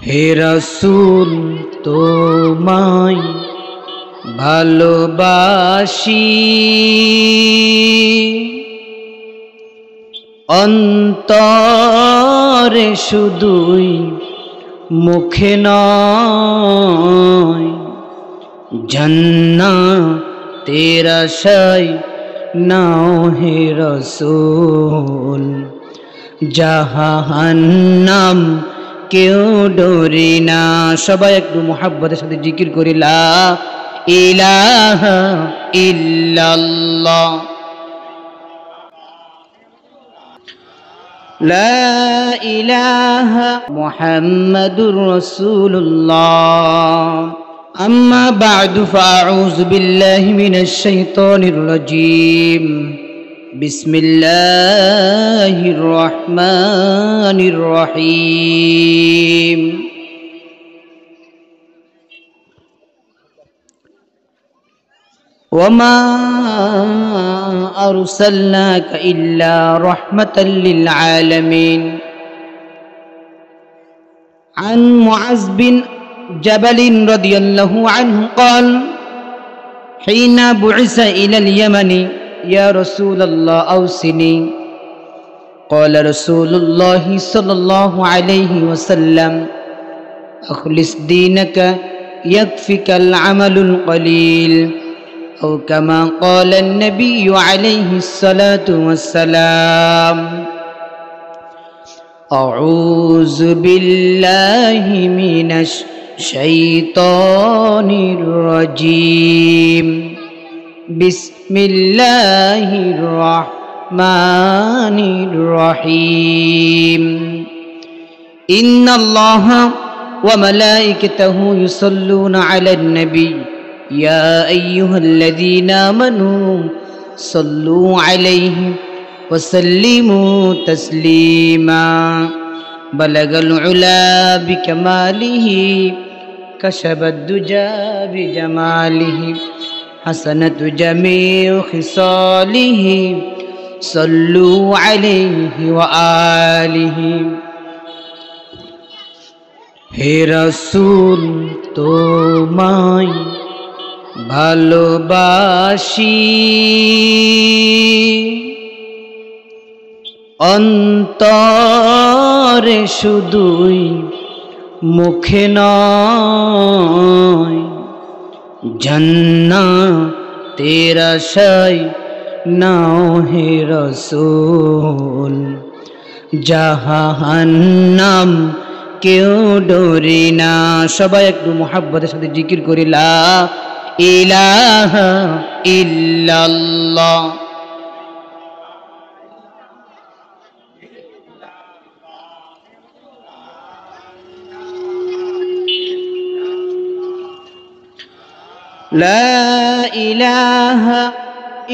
হে রাসূল তোমায় ভালোবাসি, অন্তরে শুধুই মুখে নয়, জান্নাতের আশায় নাও হে রাসূল, জাহান্নাম কেউ ডরি না। সবাই একটু মুহাব্বতের সাথে জিকির করি লা ইলাহা ইল্লাল্লাহ, লা ইলাহা মুহাম্মাদুর রাসূলুল্লাহ। আম্মা বা'দু ফাআউযু বিল্লাহি মিনাশ শাইতানির রাজীম। বিসমিল্লাহির রহমানির রহিম। ওয়ামা আরসালনাকা ইল্লা রাহমাতাল লিল আলামিন। আন মুআয বিন জাবাল রাদিয়াল্লাহু আনহু قال حين بعث إلى اليمن يا رسول الله أوصني، قال رسول الله صلى الله عليه وسلم أخلص دينك يكفك العمل القليل، أو كما قال النبي عليه الصلاة والسلام. أعوذ بالله من الشيطان الرجيم. بسم الله الرحمن الرحيم. إن الله وملائكته يصلون على النبي يا أيها الذين آمنوا صلوا عليه وسلموا تسليما. بلغ العلا بكماله كشف الدجى بجماله حسنة جميع خصاله صلوا عليه وآله. হে রাসূল তোমায় ভালোবাসি, অন্তরে শুধুই মুখে নয়, জান্নাতের আশায় নাও হে রাসূল, জাহান্নাম কেউ ডরি না। সবাই একটু মুহাব্বতের সাথে জিকির করি লা ইলাহা ইল্লাল্লাহ। লা ইলাহা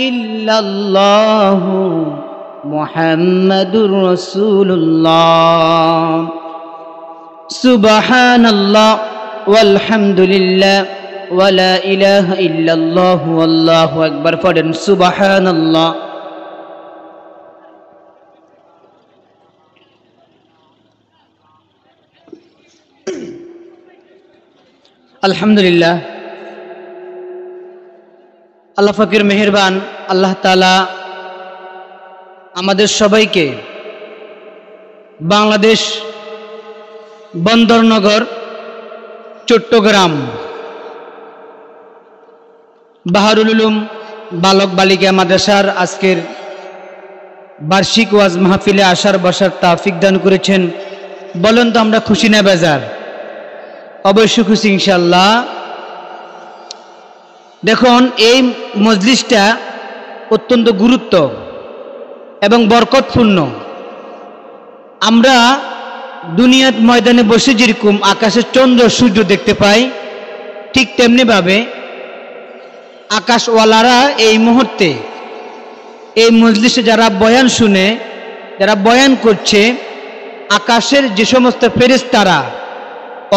ইল্লাল্লাহ মুহাম্মাদুর রাসূলুল্লাহ। সুবহানাল্লাহ ওয়ালহামদুলিল্লাহ ওয়া লা ইলাহা ইল্লাল্লাহ ওয়াল্লাহু আকবার। পড়েন সুবহানাল্লাহ। আলহামদুলিল্লাহ, আল্লাহ ফাকির মেহেরবান আল্লাহ তাআলা আমাদের সবাইকে বাংলাদেশ বন্দরনগর চট্টগ্রাম বাহারুল উলুম বালক বালিকা মাদ্রাসার আজকের বার্ষিক ওয়াজ মাহফিলে আসার বসার তৌফিক দান করেছেন। বলেন তো আমরা খুশি না বেজার? অবশ্যই খুশি ইনশাআল্লাহ। দেখুন, এই মজলিসটা অত্যন্ত গুরুত্ব এবং বরকতপূর্ণ। আমরা দুনিয়ার ময়দানে বসে যেরকম আকাশে চন্দ্র সূর্য দেখতে পাই, ঠিক তেমনিভাবে আকাশওয়ালারা এই মুহূর্তে এই মজলিসে যারা বয়ান শুনে, যারা বয়ান করছে, আকাশের যে সমস্ত ফেরেশতারা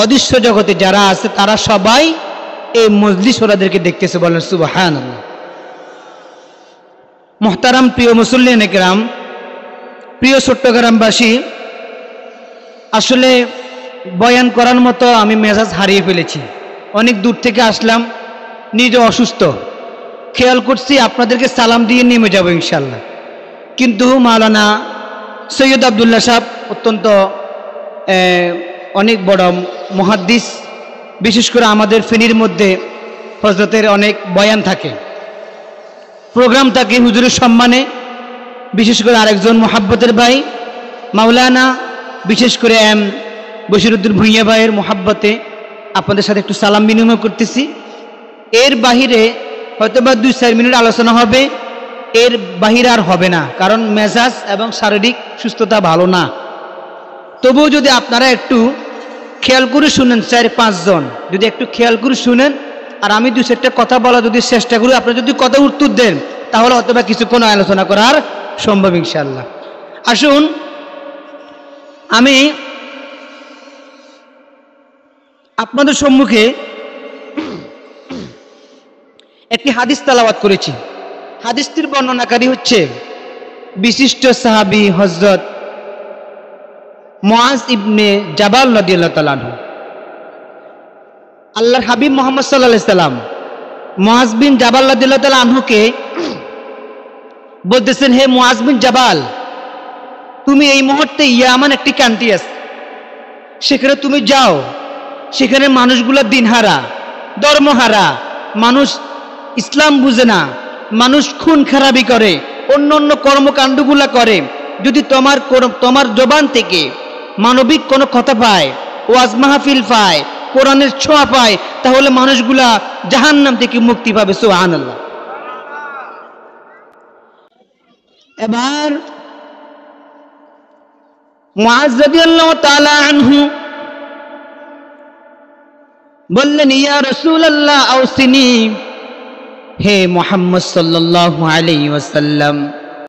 অদৃশ্য জগতে যারা আছে, তারা সবাই এই মজলিস ওলাদেরকে দেখতেছে। বলেন সুবহানাল্লাহ। মুহতারাম প্রিয় মুসল্লিয়ানে কেরাম, প্রিয় চট্টগ্রামবাসী, আসলে বয়ান করার মতো আমি মেজাজ হারিয়ে ফেলেছি। অনেক দূর থেকে আসলাম, নিজে অসুস্থ, খেয়াল করছি আপনাদেরকে সালাম দিয়ে নেমে যাব ইনশাল্লাহ। কিন্তু মাওলানা সৈয়দ আবদুল্লাহ সাহেব অত্যন্ত অনেক বড় মুহাদ্দিস, বিশেষ করে আমাদের ফেনীর মধ্যে হযরতের অনেক বয়ান থাকে, প্রোগ্রাম থাকে হুজুরের সম্মানে। বিশেষ করে আরেকজন মোহাব্বতের ভাই মাওলানা, বিশেষ করে এম বশিরউদ্দিন ভুঁইয়া ভাইয়ের মোহাব্বতে আপনাদের সাথে একটু সালাম বিনিময় করতেছি। এর বাহিরে হয়তোবা 2-4 মিনিট আলোচনা হবে, এর বাহিরে আর হবে না, কারণ মেজাজ এবং শারীরিক সুস্থতা ভালো না। তবুও যদি আপনারা একটু খেয়াল করে শুনেন, 4-5 জন যদি একটু খেয়াল করে শুনেন, আর আমি 2-4টা কথা বলা যদি চেষ্টা করি, আপনারা যদি কথা উত্তর দেন, তাহলে অথবা কিছুক্ষণ আলোচনা করার সম্ভব ইনশাআল্লাহ। আসুন আমি আপনাদের সম্মুখে একটি হাদিস তেলাওয়াত করেছি। হাদিসটির বর্ণনাকারী হচ্ছে বিশিষ্ট সাহাবী হযরত মুআজ ইবনে জাবাল রাদিয়াল্লাহু তাআলা আনহু। আল্লাহর হাবিব মুহাম্মদ সাল্লাল্লাহু আলাইহি সাল্লাম মুআজ বিন জাবাল রাদিয়াল্লাহু তাআলা আনহুকে বলতেছেন, হে মুআজ বিন জাবাল, তুমি এই মুহূর্তে ইয়ামান একটি কান্ট্রি আছে, সেখানে তুমি যাও। সেখানে মানুষগুলো দিনহারা, ধর্মহারা, মানুষ ইসলাম বুঝে না, মানুষ খুন খারাপি করে, অন্য অন্য কর্মকাণ্ডগুলা করে। যদি তোমার জবান থেকে মানবিক কোনো কথা পায়, ওয়াজ মাহফিল পায়, কোরআনের ছোঁয়া পায়, তাহলে মানুষগুলা জাহান্নাম থেকে মুক্তি পাবে। সুবহানাল্লাহ। এবার মুআজ রাদিয়াল্লাহু তাআলা আনহু বললেন, ইয়া রাসূলুল্লাহ আউসিনি, হে মুহাম্মদ সাল্লাল্লাহু আলাইহি ওয়াসাল্লাম,